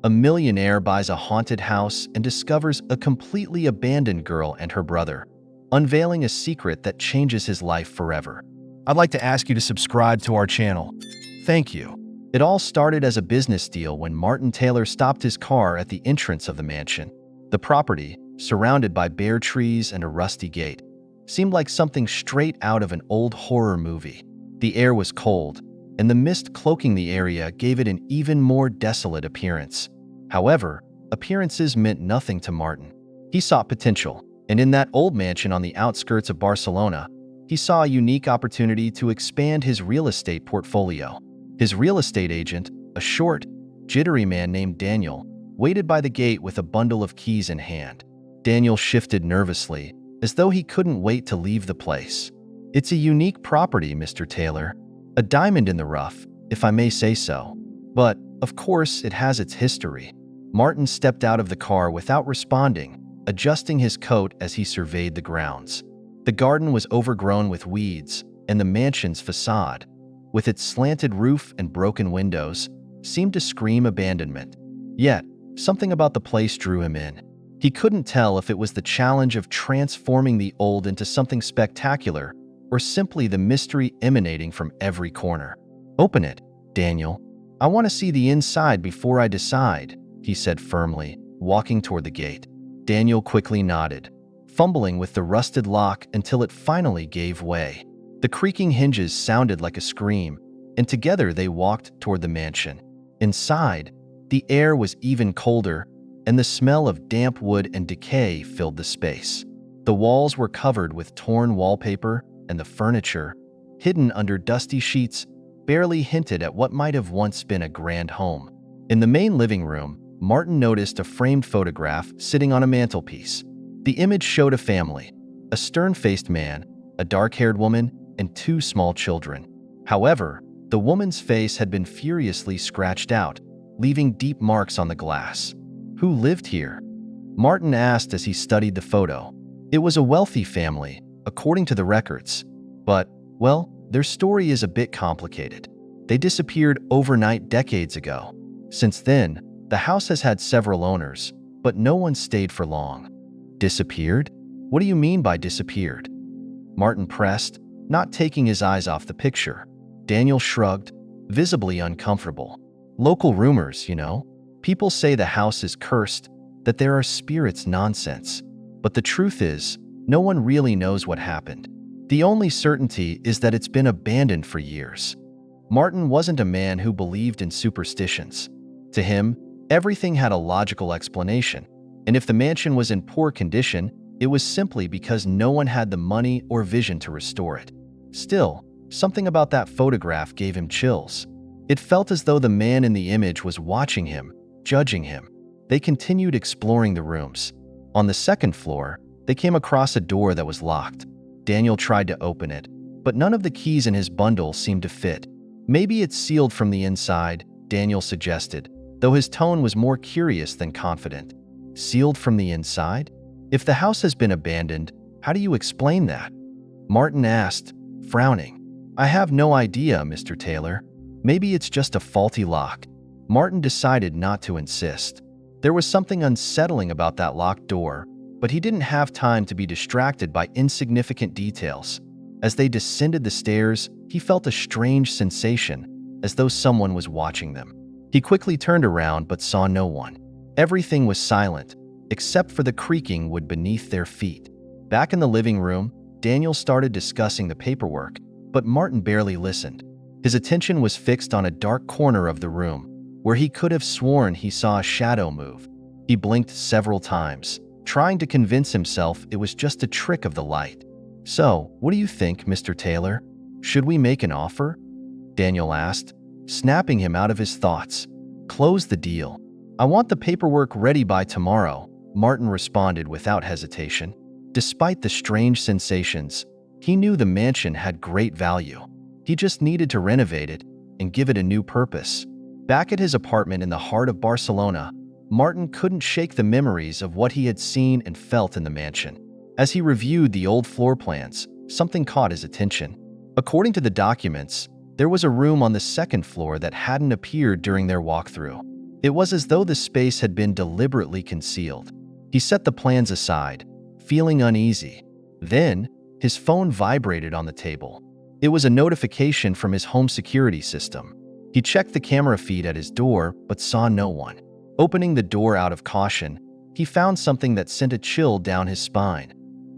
A millionaire buys a haunted house and discovers a completely abandoned girl and her brother, unveiling a secret that changes his life forever. I'd like to ask you to subscribe to our channel. Thank you. It all started as a business deal when Martin Taylor stopped his car at the entrance of the mansion. The property, surrounded by bare trees and a rusty gate, seemed like something straight out of an old horror movie. The air was cold, and the mist cloaking the area gave it an even more desolate appearance. However, appearances meant nothing to Martin. He saw potential, and in that old mansion on the outskirts of Barcelona, he saw a unique opportunity to expand his real estate portfolio. His real estate agent, a short, jittery man named Daniel, waited by the gate with a bundle of keys in hand. Daniel shifted nervously, as though he couldn't wait to leave the place. "It's a unique property, Mr. Taylor. A diamond in the rough, if I may say so. But, of course, it has its history." Martin stepped out of the car without responding, adjusting his coat as he surveyed the grounds. The garden was overgrown with weeds, and the mansion's facade, with its slanted roof and broken windows, seemed to scream abandonment. Yet, something about the place drew him in. He couldn't tell if it was the challenge of transforming the old into something spectacular, or simply the mystery emanating from every corner. "Open it, Daniel. I want to see the inside before I decide," he said firmly, walking toward the gate. Daniel quickly nodded, fumbling with the rusted lock until it finally gave way. The creaking hinges sounded like a scream, and together they walked toward the mansion. Inside, the air was even colder, and the smell of damp wood and decay filled the space. The walls were covered with torn wallpaper, and the furniture, hidden under dusty sheets, barely hinted at what might have once been a grand home. In the main living room, Martin noticed a framed photograph sitting on a mantelpiece. The image showed a family, a stern-faced man, a dark-haired woman, and two small children. However, the woman's face had been furiously scratched out, leaving deep marks on the glass. "Who lived here?" Martin asked as he studied the photo. It was a wealthy family, according to the records. But, well, their story is a bit complicated. They disappeared overnight decades ago. Since then, the house has had several owners, but no one stayed for long. "Disappeared? What do you mean by disappeared?" Martin pressed, not taking his eyes off the picture. Daniel shrugged, visibly uncomfortable. "Local rumors, you know. People say the house is cursed, that there are spirits nonsense. But the truth is, no one really knows what happened. The only certainty is that it's been abandoned for years." Martin wasn't a man who believed in superstitions. To him, everything had a logical explanation, and if the mansion was in poor condition, it was simply because no one had the money or vision to restore it. Still, something about that photograph gave him chills. It felt as though the man in the image was watching him, judging him. They continued exploring the rooms. On the second floor, they came across a door that was locked. Daniel tried to open it, but none of the keys in his bundle seemed to fit. "Maybe it's sealed from the inside," Daniel suggested, though his tone was more curious than confident. "Sealed from the inside? If the house has been abandoned, how do you explain that?" Martin asked, frowning. "I have no idea, Mr. Taylor. Maybe it's just a faulty lock." Martin decided not to insist. There was something unsettling about that locked door, but he didn't have time to be distracted by insignificant details. As they descended the stairs, he felt a strange sensation, as though someone was watching them. He quickly turned around but saw no one. Everything was silent, except for the creaking wood beneath their feet. Back in the living room, Daniel started discussing the paperwork, but Martin barely listened. His attention was fixed on a dark corner of the room, where he could have sworn he saw a shadow move. He blinked several times, trying to convince himself it was just a trick of the light. "So, what do you think, Mr. Taylor? Should we make an offer?" Daniel asked, snapping him out of his thoughts. "Close the deal. I want the paperwork ready by tomorrow," Martin responded without hesitation. Despite the strange sensations, he knew the mansion had great value. He just needed to renovate it and give it a new purpose. Back at his apartment in the heart of Barcelona, Martin couldn't shake the memories of what he had seen and felt in the mansion. As he reviewed the old floor plans, something caught his attention. According to the documents, there was a room on the second floor that hadn't appeared during their walkthrough. It was as though the space had been deliberately concealed. He set the plans aside, feeling uneasy. Then, his phone vibrated on the table. It was a notification from his home security system. He checked the camera feed at his door, but saw no one. Opening the door out of caution, he found something that sent a chill down his spine.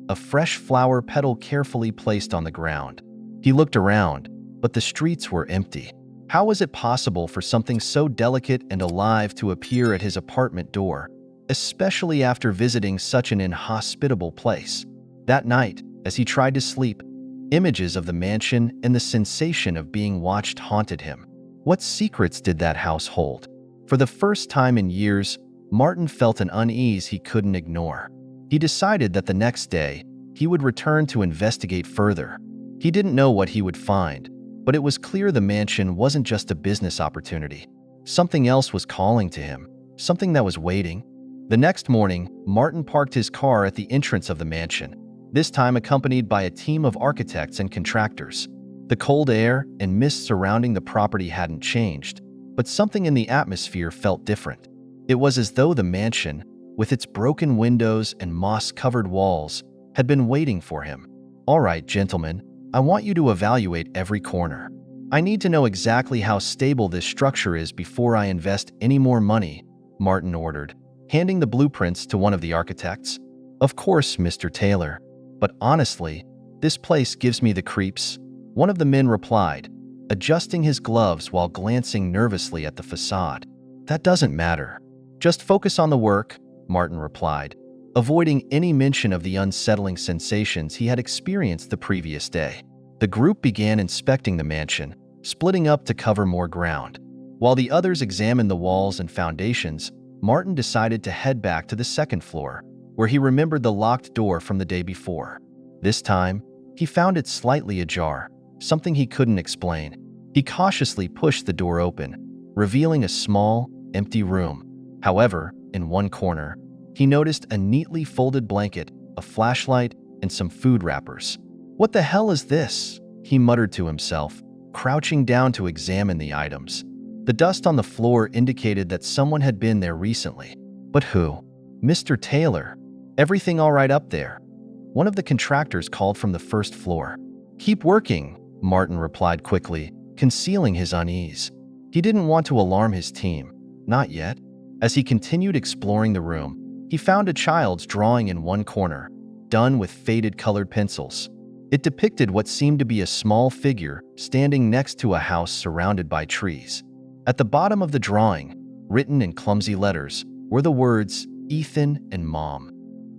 A fresh flower petal carefully placed on the ground. He looked around, but the streets were empty. How was it possible for something so delicate and alive to appear at his apartment door, especially after visiting such an inhospitable place? That night, as he tried to sleep, images of the mansion and the sensation of being watched haunted him. What secrets did that house hold? For the first time in years, Martin felt an unease he couldn't ignore. He decided that the next day, he would return to investigate further. He didn't know what he would find, but it was clear the mansion wasn't just a business opportunity. Something else was calling to him, something that was waiting. The next morning, Martin parked his car at the entrance of the mansion, this time accompanied by a team of architects and contractors. The cold air and mist surrounding the property hadn't changed, but something in the atmosphere felt different. It was as though the mansion, with its broken windows and moss-covered walls, had been waiting for him. "All right, gentlemen, I want you to evaluate every corner. I need to know exactly how stable this structure is before I invest any more money," Martin ordered, handing the blueprints to one of the architects. "Of course, Mr. Taylor, but honestly, this place gives me the creeps," one of the men replied, adjusting his gloves while glancing nervously at the facade. "That doesn't matter. Just focus on the work," Martin replied, avoiding any mention of the unsettling sensations he had experienced the previous day. The group began inspecting the mansion, splitting up to cover more ground. While the others examined the walls and foundations, Martin decided to head back to the second floor, where he remembered the locked door from the day before. This time, he found it slightly ajar, something he couldn't explain. He cautiously pushed the door open, revealing a small, empty room. However, in one corner, he noticed a neatly folded blanket, a flashlight, and some food wrappers. "What the hell is this?" he muttered to himself, crouching down to examine the items. The dust on the floor indicated that someone had been there recently. But who? "Mr. Taylor, everything all right up there?" One of the contractors called from the first floor. "Keep working," Martin replied quickly, concealing his unease. He didn't want to alarm his team. Not yet. As he continued exploring the room, he found a child's drawing in one corner, done with faded colored pencils. It depicted what seemed to be a small figure standing next to a house surrounded by trees. At the bottom of the drawing, written in clumsy letters, were the words, "Ethan and Mom."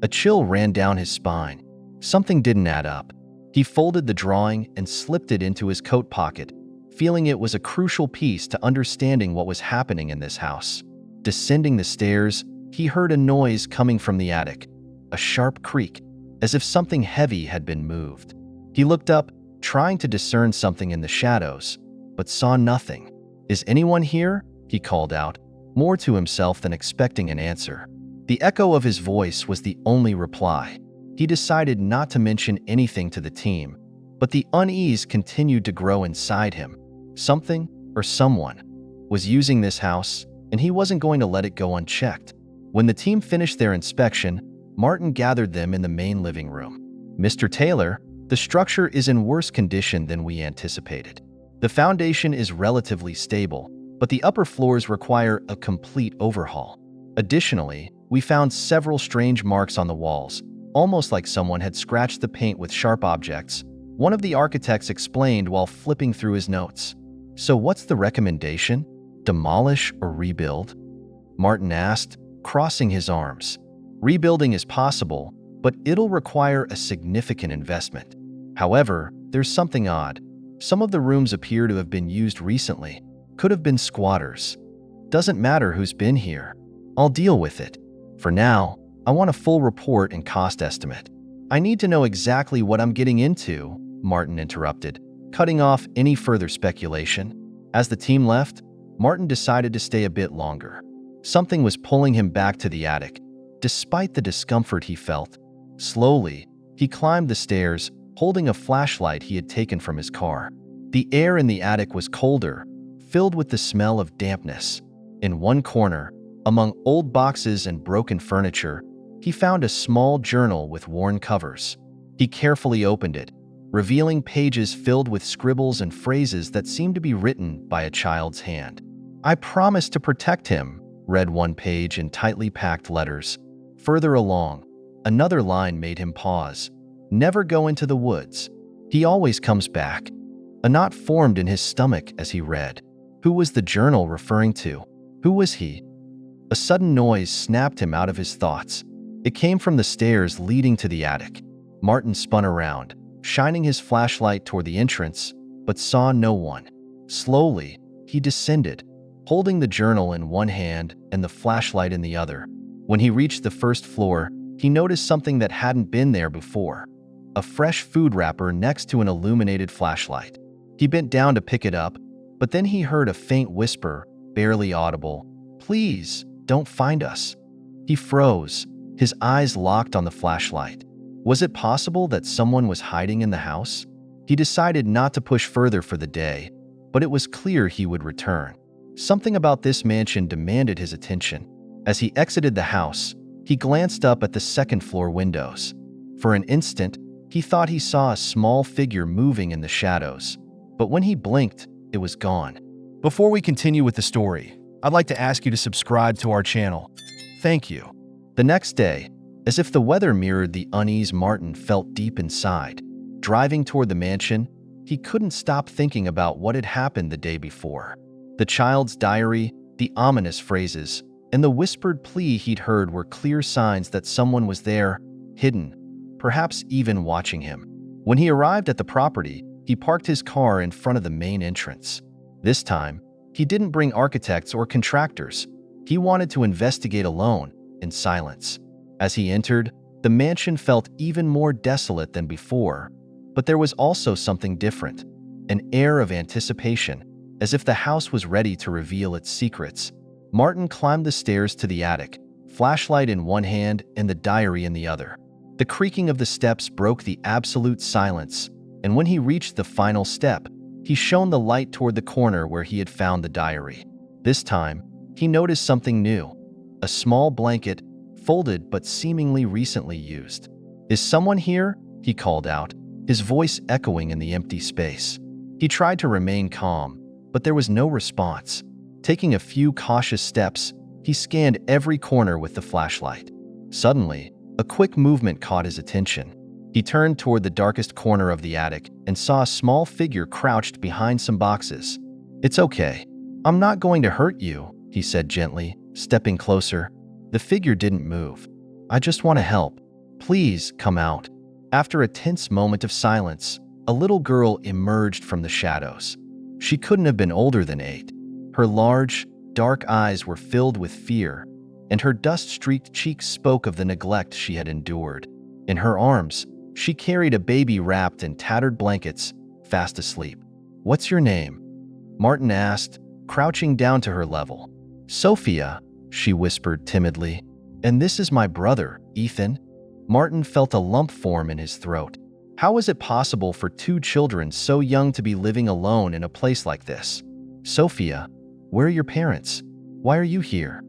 A chill ran down his spine. Something didn't add up. He folded the drawing and slipped it into his coat pocket, feeling it was a crucial piece to understanding what was happening in this house. Descending the stairs, he heard a noise coming from the attic, a sharp creak, as if something heavy had been moved. He looked up, trying to discern something in the shadows, but saw nothing. "Is anyone here?" he called out, more to himself than expecting an answer. The echo of his voice was the only reply. He decided not to mention anything to the team, but the unease continued to grow inside him. Something, or someone, was using this house, and he wasn't going to let it go unchecked. When the team finished their inspection, Martin gathered them in the main living room. "Mr. Taylor, the structure is in worse condition than we anticipated. The foundation is relatively stable, but the upper floors require a complete overhaul. Additionally, we found several strange marks on the walls, almost like someone had scratched the paint with sharp objects," one of the architects explained while flipping through his notes. "So what's the recommendation? Demolish or rebuild?" Martin asked, crossing his arms. "Rebuilding is possible, but it'll require a significant investment. However, there's something odd. Some of the rooms appear to have been used recently. Could have been squatters. Doesn't matter who's been here. I'll deal with it. For now, I want a full report and cost estimate." "I need to know exactly what I'm getting into," Martin interrupted, cutting off any further speculation. As the team left, Martin decided to stay a bit longer. Something was pulling him back to the attic, despite the discomfort he felt. Slowly, he climbed the stairs, holding a flashlight he had taken from his car. The air in the attic was colder, filled with the smell of dampness. In one corner, among old boxes and broken furniture, he found a small journal with worn covers. He carefully opened it, revealing pages filled with scribbles and phrases that seemed to be written by a child's hand. "I promise to protect him," read one page in tightly packed letters. Further along, another line made him pause. "Never go into the woods. He always comes back." A knot formed in his stomach as he read. Who was the journal referring to? Who was he? A sudden noise snapped him out of his thoughts. It came from the stairs leading to the attic. Martin spun around, shining his flashlight toward the entrance, but saw no one. Slowly, he descended, holding the journal in one hand and the flashlight in the other. When he reached the first floor, he noticed something that hadn't been there before: a fresh food wrapper next to an illuminated flashlight. He bent down to pick it up, but then he heard a faint whisper, barely audible, "Please, don't find us." He froze, his eyes locked on the flashlight. Was it possible that someone was hiding in the house? He decided not to push further for the day, but it was clear he would return. Something about this mansion demanded his attention. As he exited the house, he glanced up at the second-floor windows. For an instant, he thought he saw a small figure moving in the shadows, but when he blinked, it was gone. Before we continue with the story, I'd like to ask you to subscribe to our channel. Thank you. The next day, as if the weather mirrored the unease Martin felt deep inside, driving toward the mansion, he couldn't stop thinking about what had happened the day before. The child's diary, the ominous phrases, and the whispered plea he'd heard were clear signs that someone was there, hidden, perhaps even watching him. When he arrived at the property, he parked his car in front of the main entrance. This time, he didn't bring architects or contractors. He wanted to investigate alone, in silence. As he entered, the mansion felt even more desolate than before, but there was also something different, an air of anticipation, as if the house was ready to reveal its secrets. Martin climbed the stairs to the attic, flashlight in one hand and the diary in the other. The creaking of the steps broke the absolute silence, and when he reached the final step, he shone the light toward the corner where he had found the diary. This time, he noticed something new: a small blanket, folded but seemingly recently used. "Is someone here?" he called out, his voice echoing in the empty space. He tried to remain calm, but there was no response. Taking a few cautious steps, he scanned every corner with the flashlight. Suddenly, a quick movement caught his attention. He turned toward the darkest corner of the attic and saw a small figure crouched behind some boxes. "It's okay. I'm not going to hurt you," he said gently, stepping closer. The figure didn't move. "I just want to help. Please come out." After a tense moment of silence, a little girl emerged from the shadows. She couldn't have been older than 8. Her large, dark eyes were filled with fear, and her dust-streaked cheeks spoke of the neglect she had endured. In her arms, she carried a baby wrapped in tattered blankets, fast asleep. "What's your name?" Martin asked, crouching down to her level. "Sophia," she whispered timidly. "And this is my brother, Ethan." Martin felt a lump form in his throat. How was it possible for 2 children so young to be living alone in a place like this? "Sophia, where are your parents? Why are you here?"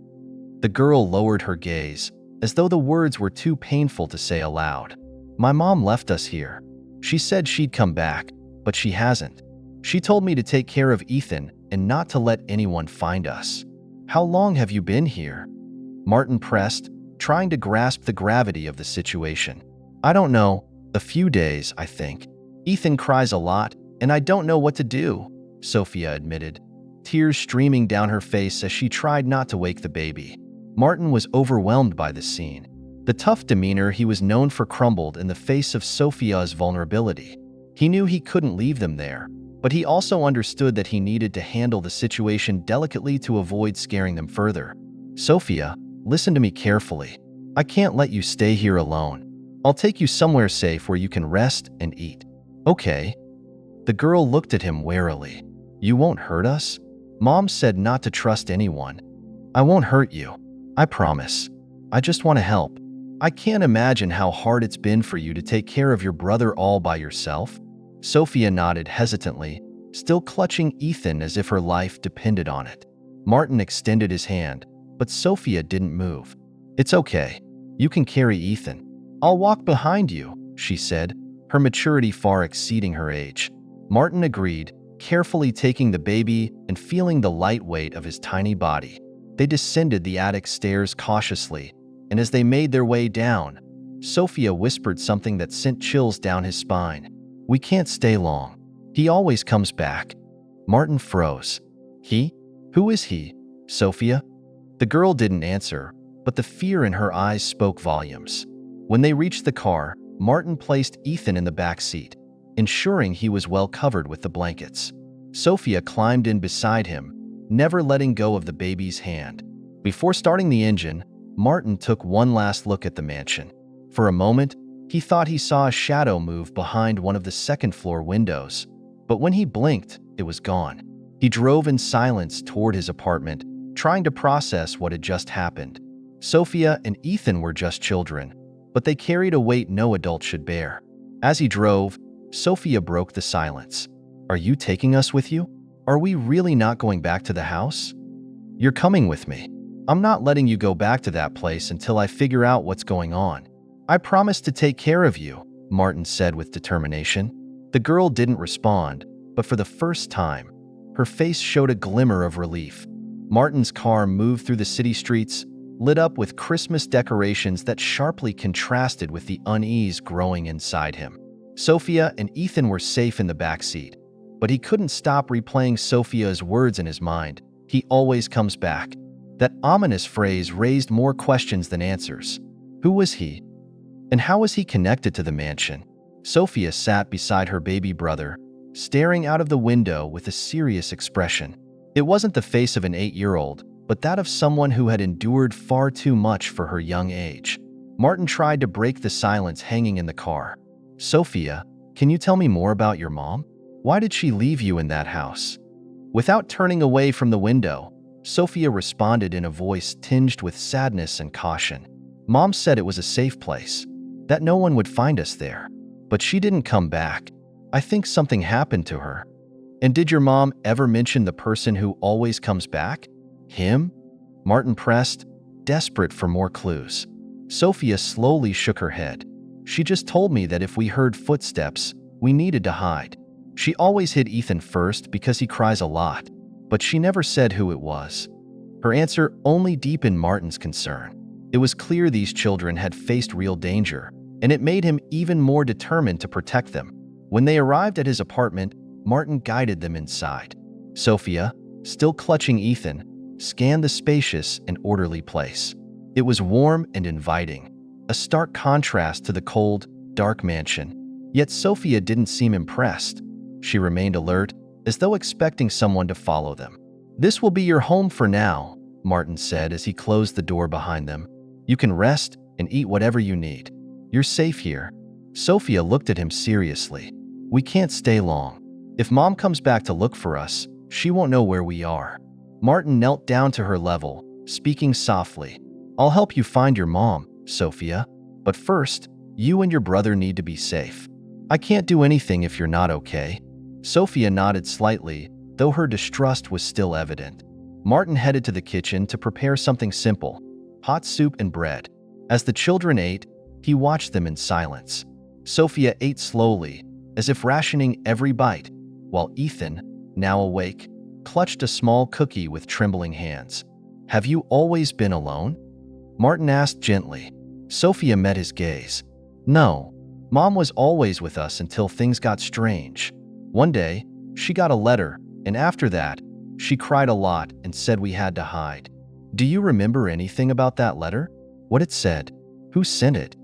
The girl lowered her gaze, as though the words were too painful to say aloud. "My mom left us here. She said she'd come back, but she hasn't. She told me to take care of Ethan and not to let anyone find us." "How long have you been here?" Martin pressed, trying to grasp the gravity of the situation. "I don't know. A few days, I think. Ethan cries a lot, and I don't know what to do," Sophia admitted, tears streaming down her face as she tried not to wake the baby. Martin was overwhelmed by the scene. The tough demeanor he was known for crumbled in the face of Sophia's vulnerability. He knew he couldn't leave them there, but he also understood that he needed to handle the situation delicately to avoid scaring them further. "Sophia, listen to me carefully. I can't let you stay here alone. I'll take you somewhere safe where you can rest and eat." "Okay." The girl looked at him warily. "You won't hurt us? Mom said not to trust anyone." "I won't hurt you. I promise. I just want to help. I can't imagine how hard it's been for you to take care of your brother all by yourself." Sophia nodded hesitantly, still clutching Ethan as if her life depended on it. Martin extended his hand, but Sophia didn't move. "It's okay. You can carry Ethan. I'll walk behind you," she said, her maturity far exceeding her age. Martin agreed, carefully taking the baby and feeling the light weight of his tiny body. They descended the attic stairs cautiously, and as they made their way down, Sophia whispered something that sent chills down his spine. "We can't stay long. He always comes back." Martin froze. "He? Who is he, Sophia?" The girl didn't answer, but the fear in her eyes spoke volumes. When they reached the car, Martin placed Ethan in the back seat, ensuring he was well covered with the blankets. Sophia climbed in beside him, never letting go of the baby's hand. Before starting the engine, Martin took one last look at the mansion. For a moment, he thought he saw a shadow move behind one of the second-floor windows, but when he blinked, it was gone. He drove in silence toward his apartment, trying to process what had just happened. Sophia and Ethan were just children, but they carried a weight no adult should bear. As he drove, Sophia broke the silence. "Are you taking us with you? Are we really not going back to the house?" "You're coming with me. I'm not letting you go back to that place until I figure out what's going on. I promise to take care of you," Martin said with determination. The girl didn't respond, but for the first time, her face showed a glimmer of relief. Martin's car moved through the city streets, lit up with Christmas decorations that sharply contrasted with the unease growing inside him. Sophia and Ethan were safe in the back seat, but he couldn't stop replaying Sophia's words in his mind. "He always comes back." That ominous phrase raised more questions than answers. Who was he? And how was he connected to the mansion? Sophia sat beside her baby brother, staring out of the window with a serious expression. It wasn't the face of an 8-year-old, but that of someone who had endured far too much for her young age. Martin tried to break the silence hanging in the car. "Sophia, can you tell me more about your mom? Why did she leave you in that house?" Without turning away from the window, Sophia responded in a voice tinged with sadness and caution. "Mom said it was a safe place, that no one would find us there. But she didn't come back. I think something happened to her." "And did your mom ever mention the person who always comes back? Him?" Martin pressed, desperate for more clues. Sophia slowly shook her head. "She just told me that if we heard footsteps, we needed to hide. She always hid Ethan first because he cries a lot, but she never said who it was." Her answer only deepened Martin's concern. It was clear these children had faced real danger, and it made him even more determined to protect them. When they arrived at his apartment, Martin guided them inside. Sophia, still clutching Ethan, scanned the spacious and orderly place. It was warm and inviting, a stark contrast to the cold, dark mansion. Yet Sophia didn't seem impressed. She remained alert, as though expecting someone to follow them. "This will be your home for now," Martin said as he closed the door behind them. "You can rest and eat whatever you need. You're safe here." Sophia looked at him seriously. "We can't stay long. If Mom comes back to look for us, she won't know where we are." Martin knelt down to her level, speaking softly. "I'll help you find your mom, Sophia. But first, you and your brother need to be safe. I can't do anything if you're not okay." Sophia nodded slightly, though her distrust was still evident. Martin headed to the kitchen to prepare something simple, hot soup and bread. As the children ate, he watched them in silence. Sophia ate slowly, as if rationing every bite, while Ethan, now awake, clutched a small cookie with trembling hands. "Have you always been alone?" Martin asked gently. Sophia met his gaze. "No, Mom was always with us until things got strange. One day, she got a letter, and after that, she cried a lot and said we had to hide." "Do you remember anything about that letter? What it said? Who sent it?"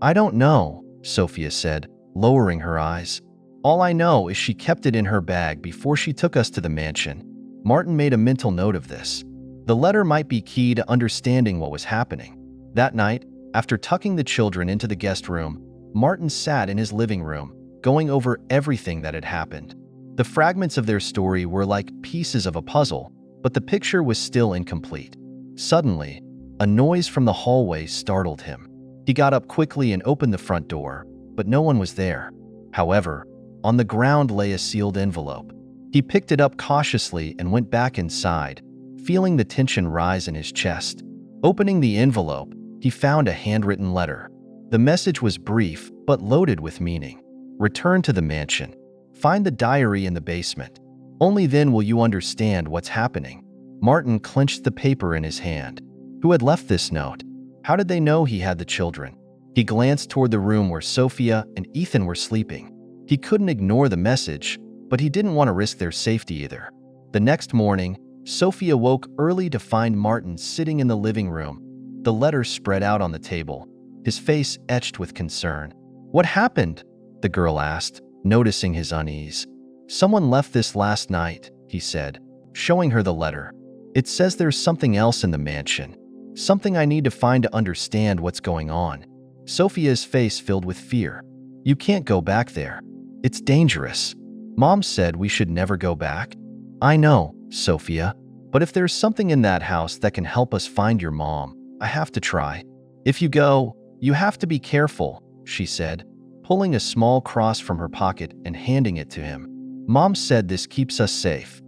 "I don't know," Sophia said, lowering her eyes. "All I know is she kept it in her bag before she took us to the mansion." Martin made a mental note of this. The letter might be key to understanding what was happening. That night, after tucking the children into the guest room, Martin sat in his living room, going over everything that had happened. The fragments of their story were like pieces of a puzzle, but the picture was still incomplete. Suddenly, a noise from the hallway startled him. He got up quickly and opened the front door, but no one was there. However, on the ground lay a sealed envelope. He picked it up cautiously and went back inside, feeling the tension rise in his chest. Opening the envelope, he found a handwritten letter. The message was brief but loaded with meaning. Return to the mansion. Find the diary in the basement. Only then will you understand what's happening. Martin clenched the paper in his hand. Who had left this note? How did they know he had the children? He glanced toward the room where Sophia and Ethan were sleeping. He couldn't ignore the message, but he didn't want to risk their safety either. The next morning, Sophia woke early to find Martin sitting in the living room, the letter spread out on the table, his face etched with concern. "What happened?" the girl asked, noticing his unease. "Someone left this last night," he said, showing her the letter. "It says there's something else in the mansion, something I need to find to understand what's going on." Sophia's face filled with fear. "You can't go back there. It's dangerous. Mom said we should never go back." "I know, Sophia, but if there's something in that house that can help us find your mom, I have to try. If you go, you have to be careful," she said, pulling a small cross from her pocket and handing it to him. "Mom said this keeps us safe."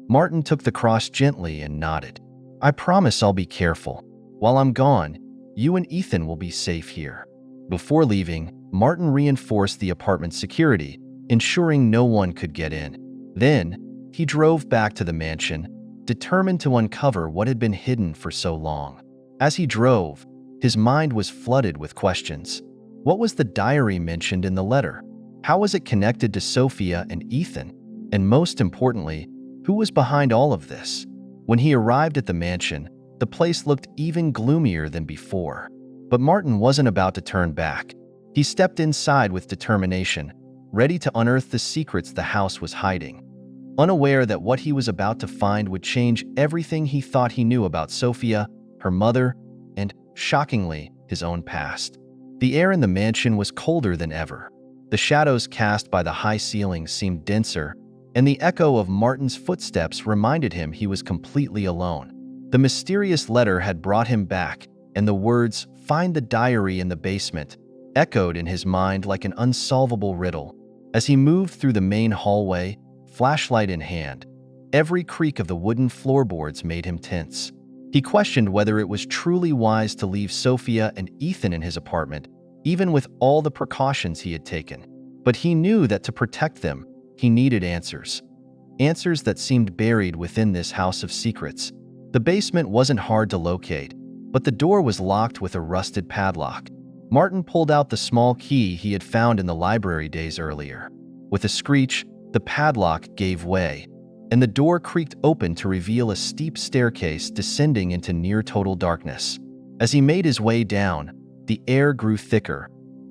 Martin took the cross gently and nodded. "I promise I'll be careful. While I'm gone, you and Ethan will be safe here." Before leaving, Martin reinforced the apartment's security, ensuring no one could get in. Then, he drove back to the mansion, determined to uncover what had been hidden for so long. As he drove, his mind was flooded with questions. What was the diary mentioned in the letter? How was it connected to Sophia and Ethan? And most importantly, who was behind all of this? When he arrived at the mansion, the place looked even gloomier than before. But Martin wasn't about to turn back. He stepped inside with determination, ready to unearth the secrets the house was hiding. Unaware that what he was about to find would change everything he thought he knew about Sophia, her mother, and, shockingly, his own past. The air in the mansion was colder than ever. The shadows cast by the high ceilings seemed denser, and the echo of Martin's footsteps reminded him he was completely alone. The mysterious letter had brought him back, and the words, "Find the diary in the basement," echoed in his mind like an unsolvable riddle. As he moved through the main hallway, flashlight in hand, every creak of the wooden floorboards made him tense. He questioned whether it was truly wise to leave Sophia and Ethan in his apartment, even with all the precautions he had taken. But he knew that to protect them, he needed answers. Answers that seemed buried within this house of secrets. The basement wasn't hard to locate, but the door was locked with a rusted padlock. Martin pulled out the small key he had found in the library days earlier. With a screech, the padlock gave way, and the door creaked open to reveal a steep staircase descending into near-total darkness. As he made his way down, the air grew thicker,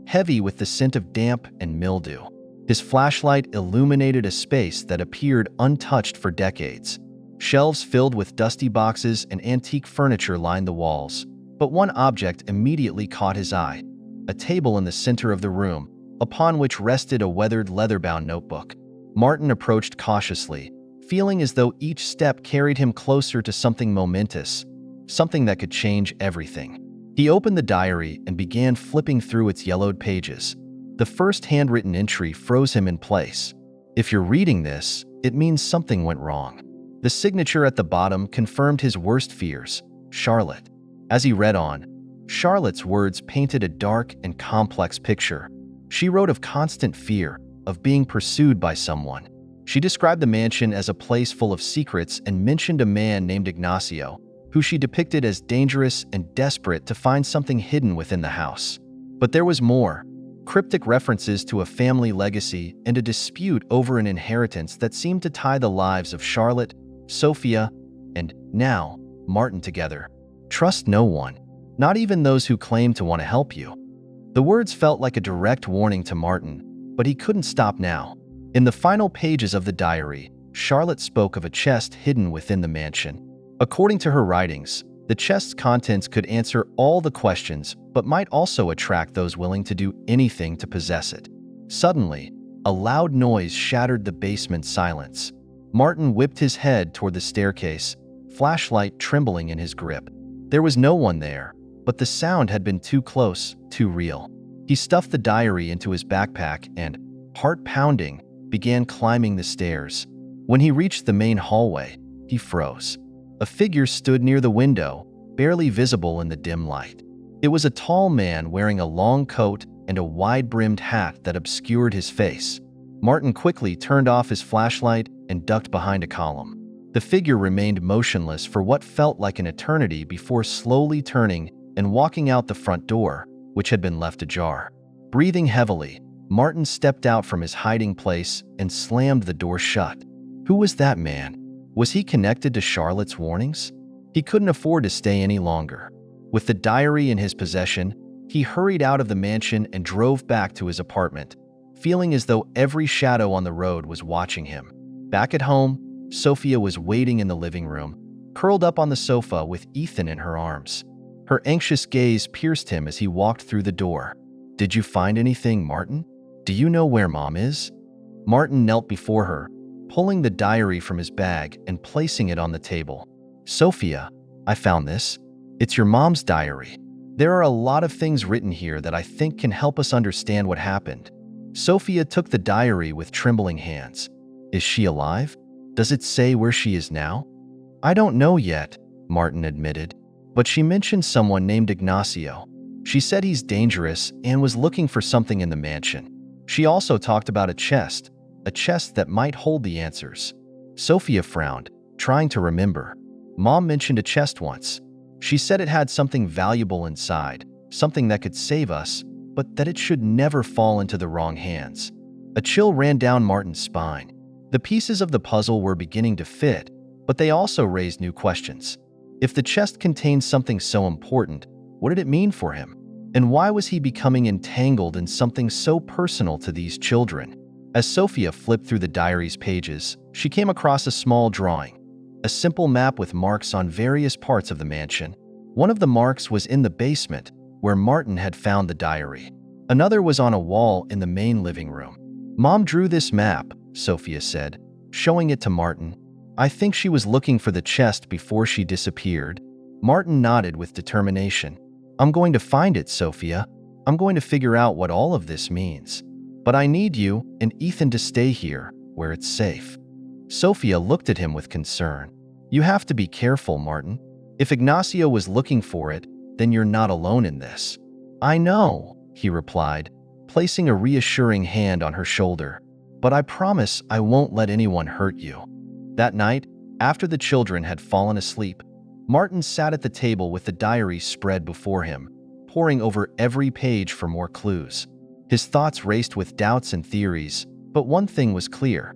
heavy with the scent of damp and mildew. His flashlight illuminated a space that appeared untouched for decades. Shelves filled with dusty boxes and antique furniture lined the walls, but one object immediately caught his eye: a table in the center of the room, upon which rested a weathered leather-bound notebook. Martin approached cautiously, feeling as though each step carried him closer to something momentous, something that could change everything. He opened the diary and began flipping through its yellowed pages. The first handwritten entry froze him in place. "If you're reading this, it means something went wrong." The signature at the bottom confirmed his worst fears: Charlotte. As he read on, Charlotte's words painted a dark and complex picture. She wrote of constant fear, of being pursued by someone. She described the mansion as a place full of secrets and mentioned a man named Ignacio, who she depicted as dangerous and desperate to find something hidden within the house. But there was more: cryptic references to a family legacy and a dispute over an inheritance that seemed to tie the lives of Charlotte, Sophia, and, now, Martin together. "Trust no one, not even those who claim to want to help you." The words felt like a direct warning to Martin, but he couldn't stop now. In the final pages of the diary, Charlotte spoke of a chest hidden within the mansion. According to her writings, the chest's contents could answer all the questions, but might also attract those willing to do anything to possess it. Suddenly, a loud noise shattered the basement's silence. Martin whipped his head toward the staircase, flashlight trembling in his grip. There was no one there, but the sound had been too close, too real. He stuffed the diary into his backpack and, heart pounding, began climbing the stairs. When he reached the main hallway, he froze. A figure stood near the window, barely visible in the dim light. It was a tall man wearing a long coat and a wide-brimmed hat that obscured his face. Martin quickly turned off his flashlight and ducked behind a column. The figure remained motionless for what felt like an eternity before slowly turning and walking out the front door, which had been left ajar. Breathing heavily, Martin stepped out from his hiding place and slammed the door shut. Who was that man? Was he connected to Charlotte's warnings? He couldn't afford to stay any longer. With the diary in his possession, he hurried out of the mansion and drove back to his apartment, feeling as though every shadow on the road was watching him. Back at home, Sophia was waiting in the living room, curled up on the sofa with Ethan in her arms. Her anxious gaze pierced him as he walked through the door. "Did you find anything, Martin? Do you know where Mom is?" Martin knelt before her, pulling the diary from his bag and placing it on the table. "Sophia, I found this. It's your mom's diary. There are a lot of things written here that I think can help us understand what happened." Sophia took the diary with trembling hands. "Is she alive? Does it say where she is now?" "I don't know yet," Martin admitted, "but she mentioned someone named Ignacio. She said he's dangerous and was looking for something in the mansion. She also talked about a chest that might hold the answers." Sophia frowned, trying to remember. Mom mentioned a chest once. She said it had something valuable inside, something that could save us, but that it should never fall into the wrong hands. A chill ran down Martin's spine. The pieces of the puzzle were beginning to fit, but they also raised new questions. If the chest contained something so important, what did it mean for him? And why was he becoming entangled in something so personal to these children? As Sophia flipped through the diary's pages, she came across a small drawing, a simple map with marks on various parts of the mansion. One of the marks was in the basement, where Martin had found the diary. Another was on a wall in the main living room. "Mom drew this map," Sophia said, showing it to Martin. "I think she was looking for the chest before she disappeared." Martin nodded with determination. "I'm going to find it, Sophia. I'm going to figure out what all of this means. But I need you and Ethan to stay here, where it's safe." Sophia looked at him with concern. "You have to be careful, Martin. If Ignacio was looking for it, then you're not alone in this." "I know," he replied, placing a reassuring hand on her shoulder. "But I promise I won't let anyone hurt you." That night, after the children had fallen asleep, Martin sat at the table with the diary spread before him, poring over every page for more clues. His thoughts raced with doubts and theories, but one thing was clear.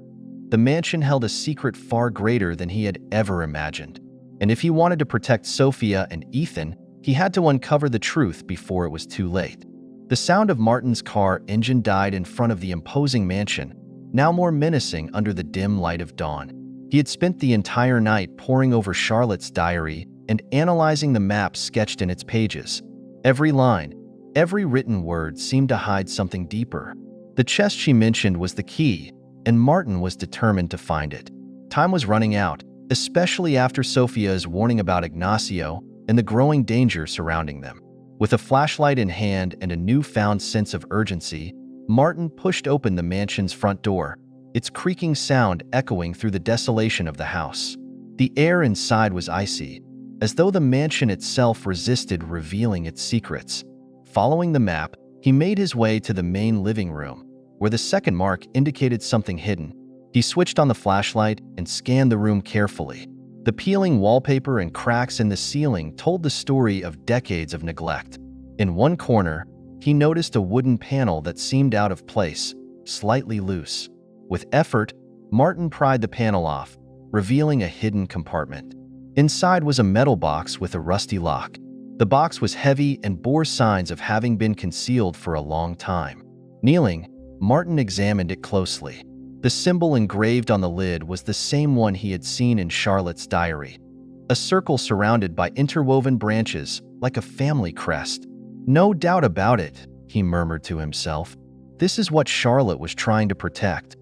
The mansion held a secret far greater than he had ever imagined. And if he wanted to protect Sophia and Ethan, he had to uncover the truth before it was too late. The sound of Martin's car engine died in front of the imposing mansion, now more menacing under the dim light of dawn. He had spent the entire night poring over Charlotte's diary and analyzing the map sketched in its pages. Every line, every written word seemed to hide something deeper. The chest she mentioned was the key, and Martin was determined to find it. Time was running out, especially after Sophia's warning about Ignacio and the growing danger surrounding them. With a flashlight in hand and a newfound sense of urgency, Martin pushed open the mansion's front door, its creaking sound echoing through the desolation of the house. The air inside was icy, as though the mansion itself resisted revealing its secrets. Following the map, he made his way to the main living room, where the second mark indicated something hidden. He switched on the flashlight and scanned the room carefully. The peeling wallpaper and cracks in the ceiling told the story of decades of neglect. In one corner, he noticed a wooden panel that seemed out of place, slightly loose. With effort, Martin pried the panel off, revealing a hidden compartment. Inside was a metal box with a rusty lock. The box was heavy and bore signs of having been concealed for a long time. Kneeling, Martin examined it closely. The symbol engraved on the lid was the same one he had seen in Charlotte's diary. A circle surrounded by interwoven branches, like a family crest. "No doubt about it," he murmured to himself. "This is what Charlotte was trying to protect."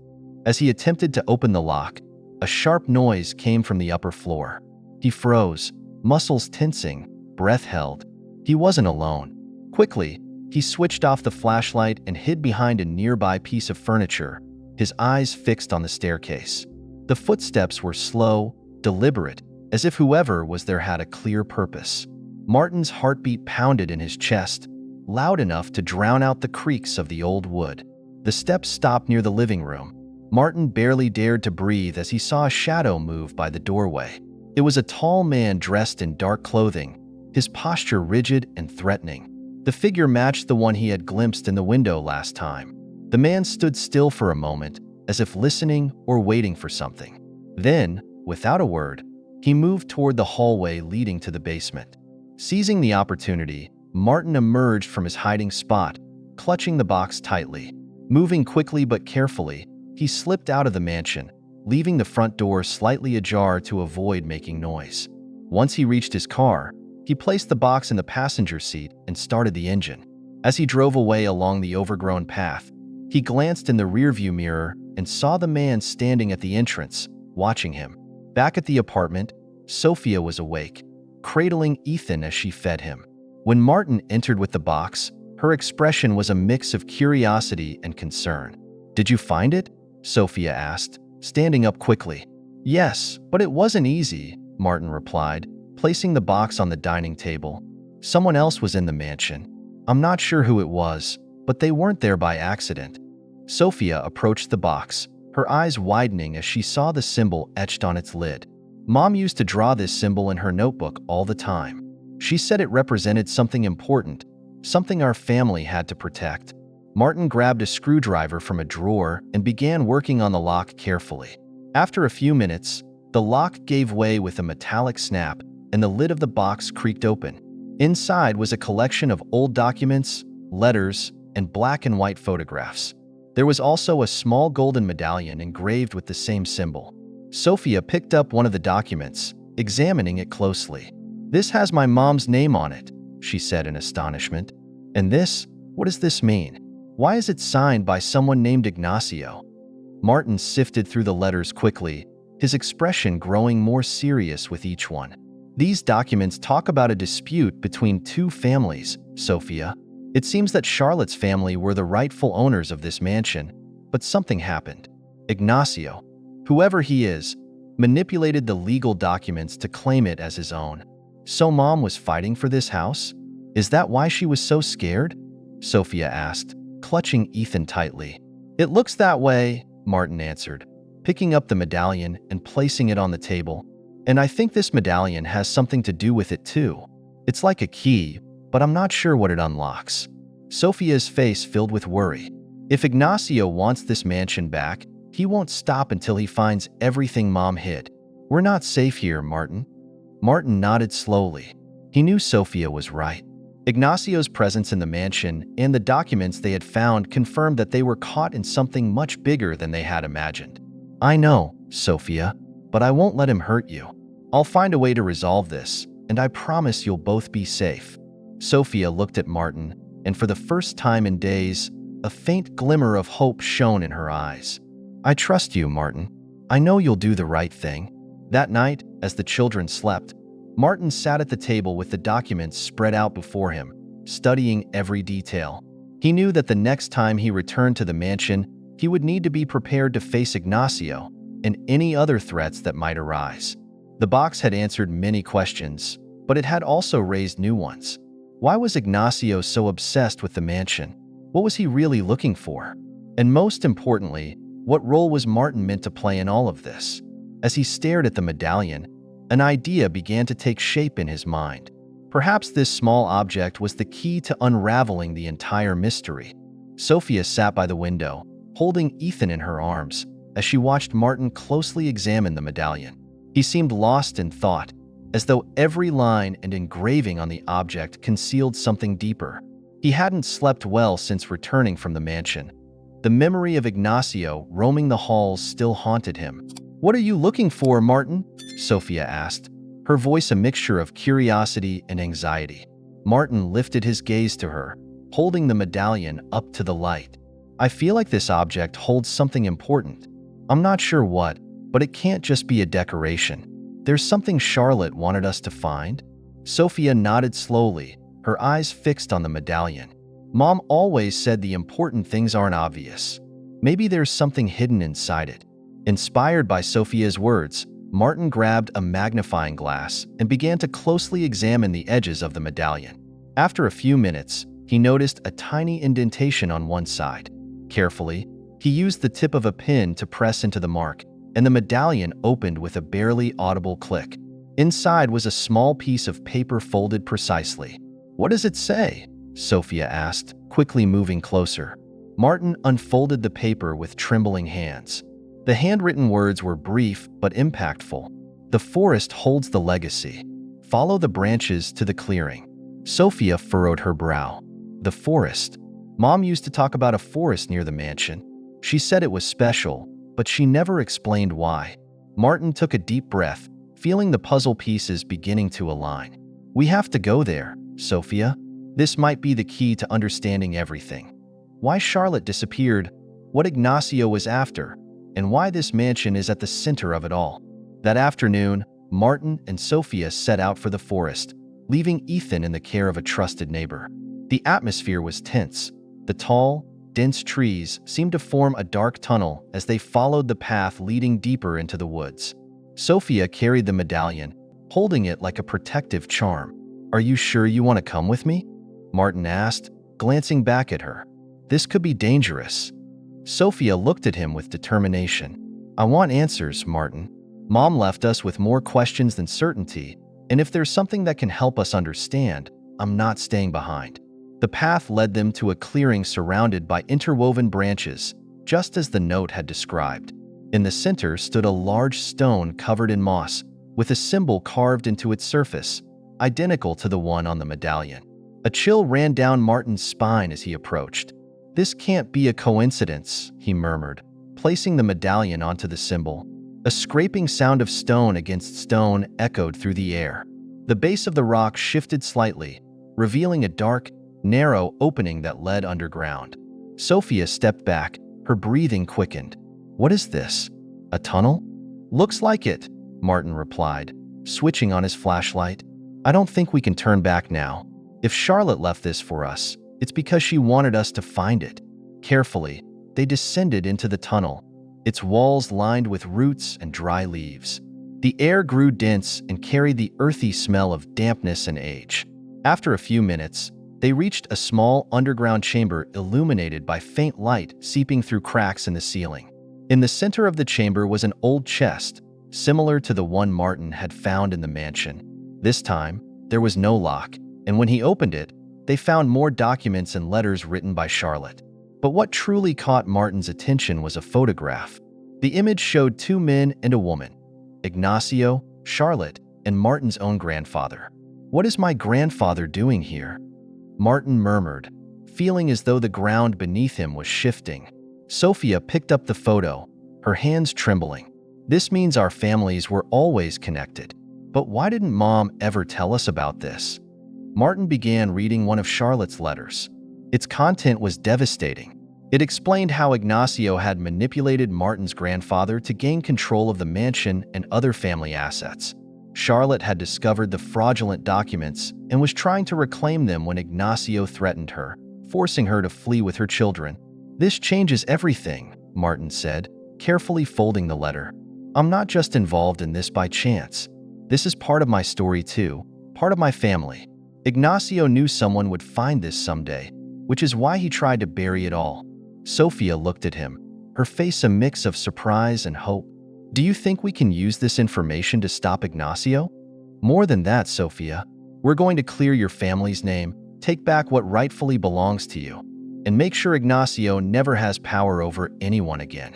As he attempted to open the lock, a sharp noise came from the upper floor. He froze, muscles tensing, breath held. He wasn't alone. Quickly, he switched off the flashlight and hid behind a nearby piece of furniture, his eyes fixed on the staircase. The footsteps were slow, deliberate, as if whoever was there had a clear purpose. Martin's heartbeat pounded in his chest, loud enough to drown out the creaks of the old wood. The steps stopped near the living room. Martin barely dared to breathe as he saw a shadow move by the doorway. It was a tall man dressed in dark clothing, his posture rigid and threatening. The figure matched the one he had glimpsed in the window last time. The man stood still for a moment, as if listening or waiting for something. Then, without a word, he moved toward the hallway leading to the basement. Seizing the opportunity, Martin emerged from his hiding spot, clutching the box tightly. Moving quickly but carefully, he slipped out of the mansion, leaving the front door slightly ajar to avoid making noise. Once he reached his car, he placed the box in the passenger seat and started the engine. As he drove away along the overgrown path, he glanced in the rearview mirror and saw the man standing at the entrance, watching him. Back at the apartment, Sophia was awake, cradling Ethan as she fed him. When Martin entered with the box, her expression was a mix of curiosity and concern. "Did you find it?" Sophia asked, standing up quickly. "Yes, but it wasn't easy," Martin replied, placing the box on the dining table. "Someone else was in the mansion. I'm not sure who it was, but they weren't there by accident." Sophia approached the box, her eyes widening as she saw the symbol etched on its lid. Mom used to draw this symbol in her notebook all the time. She said it represented something important, something our family had to protect. Martin grabbed a screwdriver from a drawer and began working on the lock carefully. After a few minutes, the lock gave way with a metallic snap, and the lid of the box creaked open. Inside was a collection of old documents, letters, and black and white photographs. There was also a small golden medallion engraved with the same symbol. Sophia picked up one of the documents, examining it closely. "This has my mom's name on it," she said in astonishment. "And this? What does this mean? Why is it signed by someone named Ignacio?" Martin sifted through the letters quickly, his expression growing more serious with each one. "These documents talk about a dispute between two families, Sophia. It seems that Charlotte's family were the rightful owners of this mansion, but something happened. Ignacio, whoever he is, manipulated the legal documents to claim it as his own. So Mom was fighting for this house? Is that why she was so scared?" Sophia asked, clutching Ethan tightly. "It looks that way," Martin answered, picking up the medallion and placing it on the table. "And I think this medallion has something to do with it too. It's like a key, but I'm not sure what it unlocks." Sophia's face filled with worry. "If Ignacio wants this mansion back, he won't stop until he finds everything Mom hid. We're not safe here, Martin." Martin nodded slowly. He knew Sophia was right. Ignacio's presence in the mansion and the documents they had found confirmed that they were caught in something much bigger than they had imagined. "I know, Sophia, but I won't let him hurt you. I'll find a way to resolve this, and I promise you'll both be safe." Sophia looked at Martin, and for the first time in days, a faint glimmer of hope shone in her eyes. "I trust you, Martin. I know you'll do the right thing." That night, as the children slept, Martin sat at the table with the documents spread out before him, studying every detail. He knew that the next time he returned to the mansion, he would need to be prepared to face Ignacio and any other threats that might arise. The box had answered many questions, but it had also raised new ones. Why was Ignacio so obsessed with the mansion? What was he really looking for? And most importantly, what role was Martin meant to play in all of this? As he stared at the medallion, an idea began to take shape in his mind. Perhaps this small object was the key to unraveling the entire mystery. Sophia sat by the window, holding Ethan in her arms, as she watched Martin closely examine the medallion. He seemed lost in thought, as though every line and engraving on the object concealed something deeper. He hadn't slept well since returning from the mansion. The memory of Ignacio roaming the halls still haunted him. "What are you looking for, Martin?" Sophia asked, her voice a mixture of curiosity and anxiety. Martin lifted his gaze to her, holding the medallion up to the light. "I feel like this object holds something important. I'm not sure what, but it can't just be a decoration. There's something Charlotte wanted us to find." Sophia nodded slowly, her eyes fixed on the medallion. "Mom always said the important things aren't obvious. Maybe there's something hidden inside it." Inspired by Sophia's words, Martin grabbed a magnifying glass and began to closely examine the edges of the medallion. After a few minutes, he noticed a tiny indentation on one side. Carefully, he used the tip of a pin to press into the mark, and the medallion opened with a barely audible click. Inside was a small piece of paper folded precisely. "What does it say?" Sophia asked, quickly moving closer. Martin unfolded the paper with trembling hands. The handwritten words were brief but impactful. "The forest holds the legacy. Follow the branches to the clearing." Sophia furrowed her brow. The forest. Mom used to talk about a forest near the mansion. She said it was special, but she never explained why. Martin took a deep breath, feeling the puzzle pieces beginning to align. "We have to go there, Sophia. This might be the key to understanding everything. Why Charlotte disappeared, what Ignacio was after, and why this mansion is at the center of it all." That afternoon, Martin and Sophia set out for the forest, leaving Ethan in the care of a trusted neighbor. The atmosphere was tense. The tall, dense trees seemed to form a dark tunnel as they followed the path leading deeper into the woods. Sophia carried the medallion, holding it like a protective charm. "Are you sure you want to come with me?" Martin asked, glancing back at her. "This could be dangerous." Sophia looked at him with determination. "I want answers, Martin. Mom left us with more questions than certainty, and if there's something that can help us understand, I'm not staying behind." The path led them to a clearing surrounded by interwoven branches, just as the note had described. In the center stood a large stone covered in moss, with a symbol carved into its surface, identical to the one on the medallion. A chill ran down Martin's spine as he approached. "This can't be a coincidence," he murmured, placing the medallion onto the symbol. A scraping sound of stone against stone echoed through the air. The base of the rock shifted slightly, revealing a dark, narrow opening that led underground. Sophia stepped back, her breathing quickened. "What is this? A tunnel?" "Looks like it," Martin replied, switching on his flashlight. "I don't think we can turn back now. If Charlotte left this for us, it's because she wanted us to find it." Carefully, they descended into the tunnel, its walls lined with roots and dry leaves. The air grew dense and carried the earthy smell of dampness and age. After a few minutes, they reached a small underground chamber illuminated by faint light seeping through cracks in the ceiling. In the center of the chamber was an old chest, similar to the one Martin had found in the mansion. This time, there was no lock, and when he opened it, they found more documents and letters written by Charlotte. But what truly caught Martin's attention was a photograph. The image showed two men and a woman, Ignacio, Charlotte, and Martin's own grandfather. "What is my grandfather doing here?" Martin murmured, feeling as though the ground beneath him was shifting. Sophia picked up the photo, her hands trembling. "This means our families were always connected. But why didn't Mom ever tell us about this?" Martin began reading one of Charlotte's letters. Its content was devastating. It explained how Ignacio had manipulated Martin's grandfather to gain control of the mansion and other family assets. Charlotte had discovered the fraudulent documents and was trying to reclaim them when Ignacio threatened her, forcing her to flee with her children. "This changes everything," Martin said, carefully folding the letter. "I'm not just involved in this by chance. This is part of my story too, part of my family. Ignacio knew someone would find this someday, which is why he tried to bury it all." Sophia looked at him, her face a mix of surprise and hope. "Do you think we can use this information to stop Ignacio?" "More than that, Sophia. We're going to clear your family's name, take back what rightfully belongs to you, and make sure Ignacio never has power over anyone again."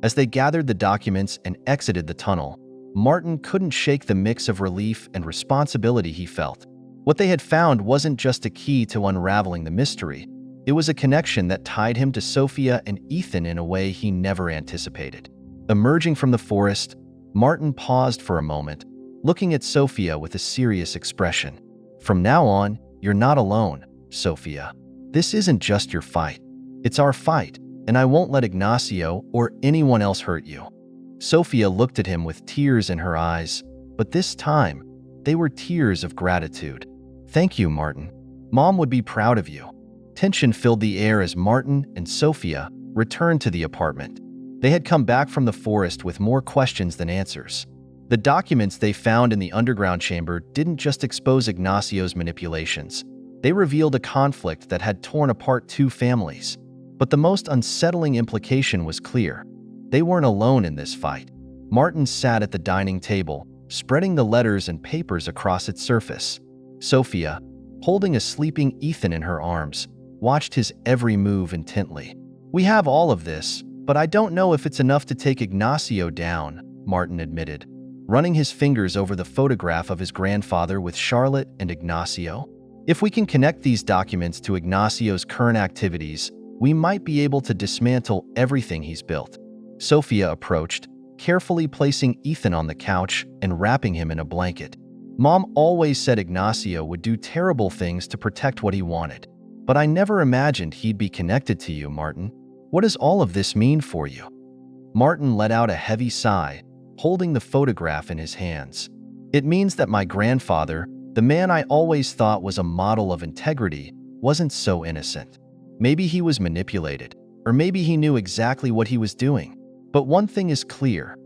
As they gathered the documents and exited the tunnel, Martin couldn't shake the mix of relief and responsibility he felt. What they had found wasn't just a key to unraveling the mystery. It was a connection that tied him to Sophia and Ethan in a way he never anticipated. Emerging from the forest, Martin paused for a moment, looking at Sophia with a serious expression. "From now on, you're not alone, Sophia. This isn't just your fight. It's our fight, and I won't let Ignacio or anyone else hurt you." Sophia looked at him with tears in her eyes, but this time, they were tears of gratitude. "Thank you, Martin. Mom would be proud of you." Tension filled the air as Martin and Sophia returned to the apartment. They had come back from the forest with more questions than answers. The documents they found in the underground chamber didn't just expose Ignacio's manipulations. They revealed a conflict that had torn apart two families. But the most unsettling implication was clear. They weren't alone in this fight. Martin sat at the dining table, spreading the letters and papers across its surface. Sophia, holding a sleeping Ethan in her arms, watched his every move intently. "We have all of this, but I don't know if it's enough to take Ignacio down," Martin admitted, running his fingers over the photograph of his grandfather with Charlotte and Ignacio. "If we can connect these documents to Ignacio's current activities, we might be able to dismantle everything he's built." Sophia approached, carefully placing Ethan on the couch and wrapping him in a blanket. "Mom always said Ignacio would do terrible things to protect what he wanted. But I never imagined he'd be connected to you, Martin. What does all of this mean for you?" Martin let out a heavy sigh, holding the photograph in his hands. "It means that my grandfather, the man I always thought was a model of integrity, wasn't so innocent. Maybe he was manipulated, or maybe he knew exactly what he was doing. But one thing is clear.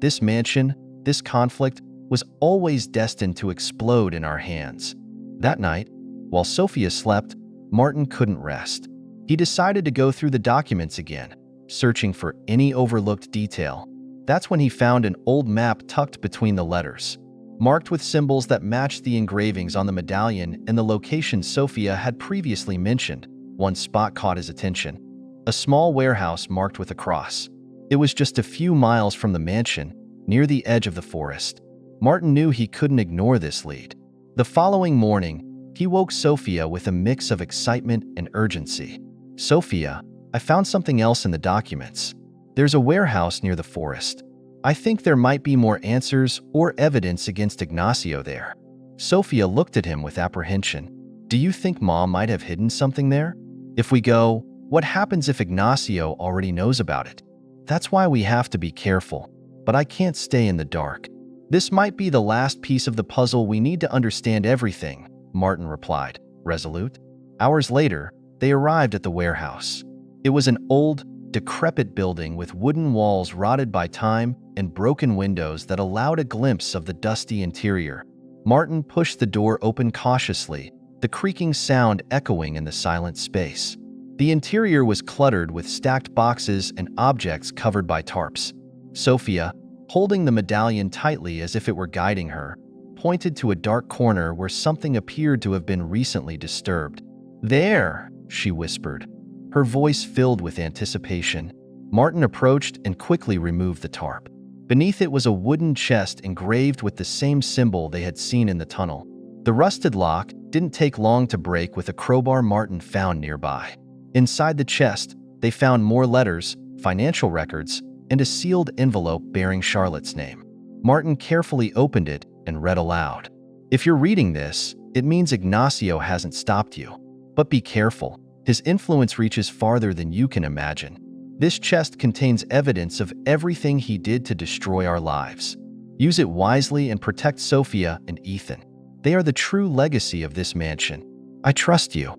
This mansion, this conflict, was always destined to explode in our hands." That night, while Sophia slept, Martin couldn't rest. He decided to go through the documents again, searching for any overlooked detail. That's when he found an old map tucked between the letters, marked with symbols that matched the engravings on the medallion and the location Sophia had previously mentioned. One spot caught his attention: a small warehouse marked with a cross. It was just a few miles from the mansion, near the edge of the forest. Martin knew he couldn't ignore this lead. The following morning, he woke Sophia with a mix of excitement and urgency. "Sophia, I found something else in the documents. There's a warehouse near the forest. I think there might be more answers or evidence against Ignacio there." Sophia looked at him with apprehension. "Do you think Mom might have hidden something there? If we go, what happens if Ignacio already knows about it? That's why we have to be careful. But I can't stay in the dark. This might be the last piece of the puzzle we need to understand everything," Martin replied, resolute. Hours later, they arrived at the warehouse. It was an old, decrepit building with wooden walls rotted by time and broken windows that allowed a glimpse of the dusty interior. Martin pushed the door open cautiously, the creaking sound echoing in the silent space. The interior was cluttered with stacked boxes and objects covered by tarps. Sophia, holding the medallion tightly as if it were guiding her, pointed to a dark corner where something appeared to have been recently disturbed. "There," she whispered, her voice filled with anticipation. Martin approached and quickly removed the tarp. Beneath it was a wooden chest engraved with the same symbol they had seen in the tunnel. The rusted lock didn't take long to break with a crowbar Martin found nearby. Inside the chest, they found more letters, financial records, and a sealed envelope bearing Charlotte's name. Martin carefully opened it and read aloud. "If you're reading this, it means Ignacio hasn't stopped you. But be careful. His influence reaches farther than you can imagine. This chest contains evidence of everything he did to destroy our lives. Use it wisely and protect Sophia and Ethan. They are the true legacy of this mansion. I trust you."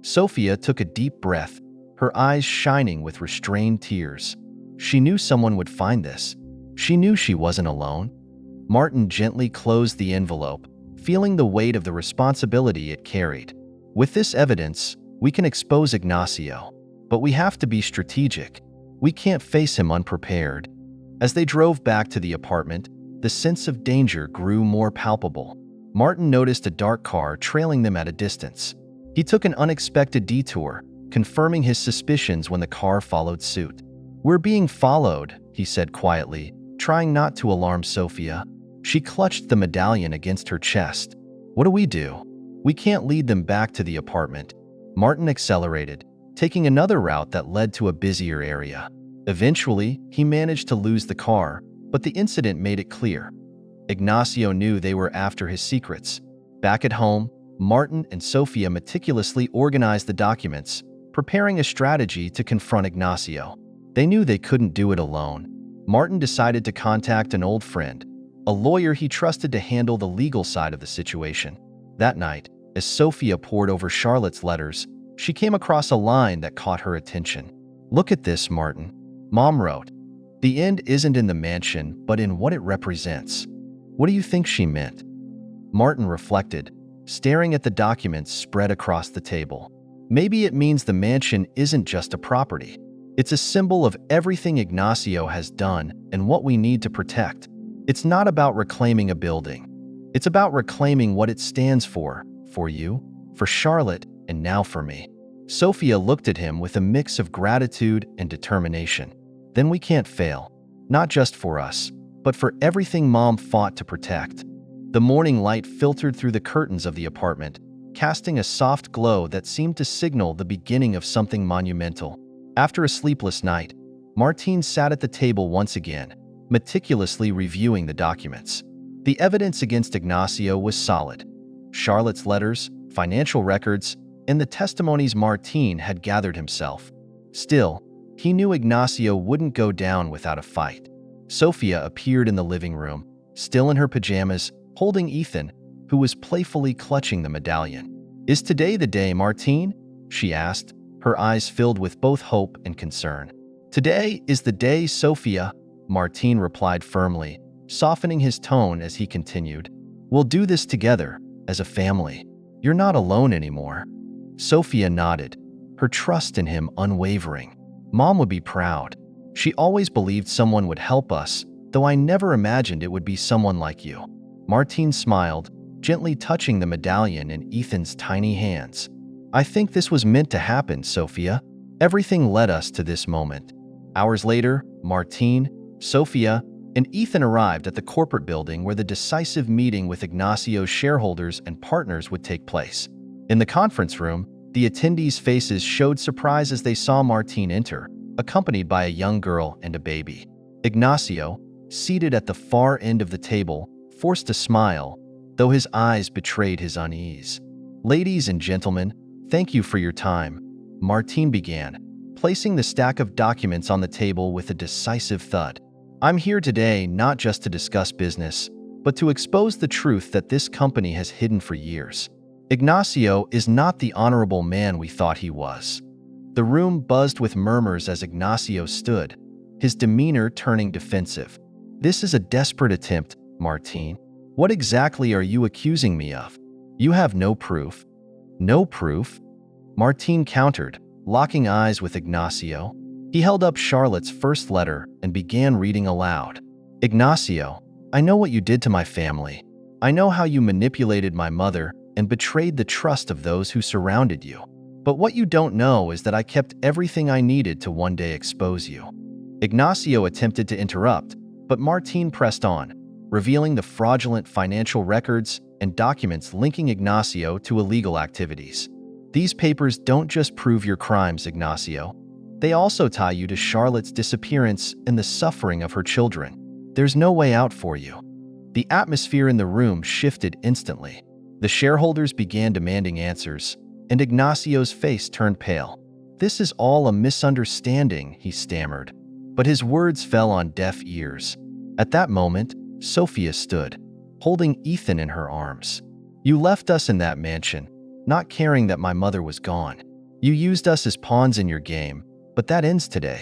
Sophia took a deep breath, her eyes shining with restrained tears. She knew someone would find this. She knew she wasn't alone. Martin gently closed the envelope, feeling the weight of the responsibility it carried. "With this evidence, we can expose Ignacio. But we have to be strategic. We can't face him unprepared." As they drove back to the apartment, the sense of danger grew more palpable. Martin noticed a dark car trailing them at a distance. He took an unexpected detour, confirming his suspicions when the car followed suit. "We're being followed," he said quietly, trying not to alarm Sophia. She clutched the medallion against her chest. "What do we do? We can't lead them back to the apartment." Martin accelerated, taking another route that led to a busier area. Eventually, he managed to lose the car, but the incident made it clear. Ignacio knew they were after his secrets. Back at home, Martin and Sophia meticulously organized the documents, preparing a strategy to confront Ignacio. They knew they couldn't do it alone. Martin decided to contact an old friend, a lawyer he trusted to handle the legal side of the situation. That night, as Sophia pored over Charlotte's letters, she came across a line that caught her attention. "Look at this, Martin," Mom wrote. "The end isn't in the mansion, but in what it represents. What do you think she meant? Martin reflected, staring at the documents spread across the table. Maybe it means the mansion isn't just a property. It's a symbol of everything Ignacio has done and what we need to protect. It's not about reclaiming a building. It's about reclaiming what it stands for you, for Charlotte, and now for me. Sophia looked at him with a mix of gratitude and determination. Then we can't fail. Not just for us, but for everything Mom fought to protect. The morning light filtered through the curtains of the apartment, casting a soft glow that seemed to signal the beginning of something monumental. After a sleepless night, Martine sat at the table once again, meticulously reviewing the documents. The evidence against Ignacio was solid. Charlotte's letters, financial records, and the testimonies Martine had gathered himself. Still, he knew Ignacio wouldn't go down without a fight. Sophia appeared in the living room, still in her pajamas, holding Ethan, who was playfully clutching the medallion. "Is today the day, Martine?" she asked, her eyes filled with both hope and concern. "Today is the day, Sophia," Martine replied firmly, softening his tone as he continued. "We'll do this together, as a family. You're not alone anymore." Sophia nodded, her trust in him unwavering. "Mom would be proud. She always believed someone would help us, though I never imagined it would be someone like you." Martine smiled, gently touching the medallion in Ethan's tiny hands. "I think this was meant to happen, Sophia. Everything led us to this moment." Hours later, Martine, Sophia, and Ethan arrived at the corporate building where the decisive meeting with Ignacio's shareholders and partners would take place. In the conference room, the attendees' faces showed surprise as they saw Martine enter, accompanied by a young girl and a baby. Ignacio, seated at the far end of the table, forced a smile, though his eyes betrayed his unease. "Ladies and gentlemen, thank you for your time," Martine began, placing the stack of documents on the table with a decisive thud. "I'm here today not just to discuss business, but to expose the truth that this company has hidden for years. Ignacio is not the honorable man we thought he was." The room buzzed with murmurs as Ignacio stood, his demeanor turning defensive. "This is a desperate attempt, Martine. What exactly are you accusing me of? You have no proof." "No proof?" Martine countered, locking eyes with Ignacio. He held up Charlotte's first letter and began reading aloud. "Ignacio, I know what you did to my family. I know how you manipulated my mother and betrayed the trust of those who surrounded you. But what you don't know is that I kept everything I needed to one day expose you." Ignacio attempted to interrupt, but Martine pressed on, revealing the fraudulent financial records and documents linking Ignacio to illegal activities. "These papers don't just prove your crimes, Ignacio. They also tie you to Charlotte's disappearance and the suffering of her children. There's no way out for you." The atmosphere in the room shifted instantly. The shareholders began demanding answers, and Ignacio's face turned pale. "This is all a misunderstanding," he stammered, but his words fell on deaf ears. At that moment, Sophia stood, holding Ethan in her arms. "You left us in that mansion, not caring that my mother was gone. You used us as pawns in your game, but that ends today."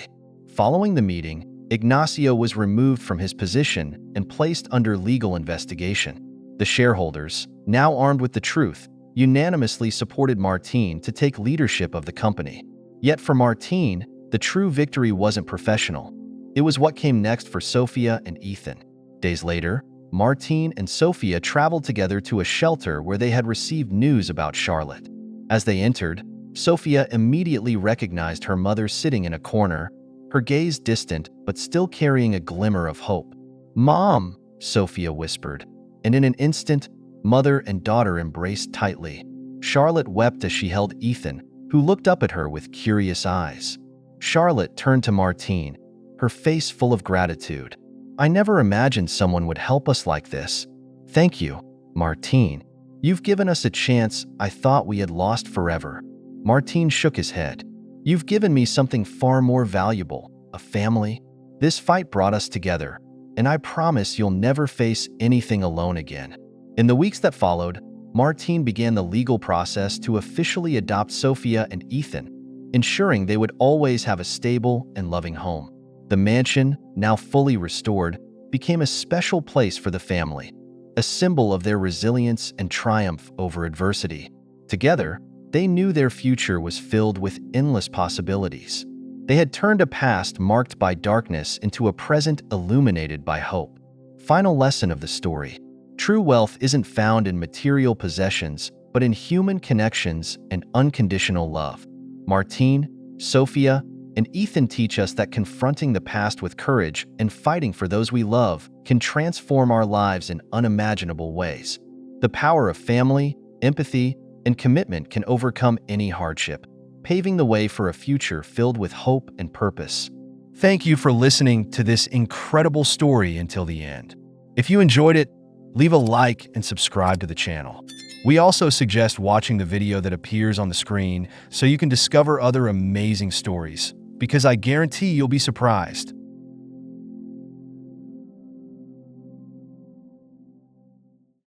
Following the meeting, Ignacio was removed from his position and placed under legal investigation. The shareholders, now armed with the truth, unanimously supported Martine to take leadership of the company. Yet for Martine, the true victory wasn't professional. It was what came next for Sophia and Ethan. Days later, Martine and Sophia traveled together to a shelter where they had received news about Charlotte. As they entered, Sophia immediately recognized her mother sitting in a corner, her gaze distant but still carrying a glimmer of hope. "Mom," Sophia whispered, and in an instant, mother and daughter embraced tightly. Charlotte wept as she held Ethan, who looked up at her with curious eyes. Charlotte turned to Martine, her face full of gratitude. "I never imagined someone would help us like this. Thank you, Martine. You've given us a chance I thought we had lost forever." Martine shook his head. "You've given me something far more valuable, a family. This fight brought us together, and I promise you'll never face anything alone again." In the weeks that followed, Martine began the legal process to officially adopt Sophia and Ethan, ensuring they would always have a stable and loving home. The mansion, now fully restored, became a special place for the family, a symbol of their resilience and triumph over adversity. Together, they knew their future was filled with endless possibilities. They had turned a past marked by darkness into a present illuminated by hope. Final lesson of the story: true wealth isn't found in material possessions, but in human connections and unconditional love. Martine, Sophia, and Ethan teach us that confronting the past with courage and fighting for those we love can transform our lives in unimaginable ways. The power of family, empathy, and commitment can overcome any hardship, paving the way for a future filled with hope and purpose. Thank you for listening to this incredible story until the end. If you enjoyed it, leave a like and subscribe to the channel. We also suggest watching the video that appears on the screen so you can discover other amazing stories, because I guarantee you'll be surprised.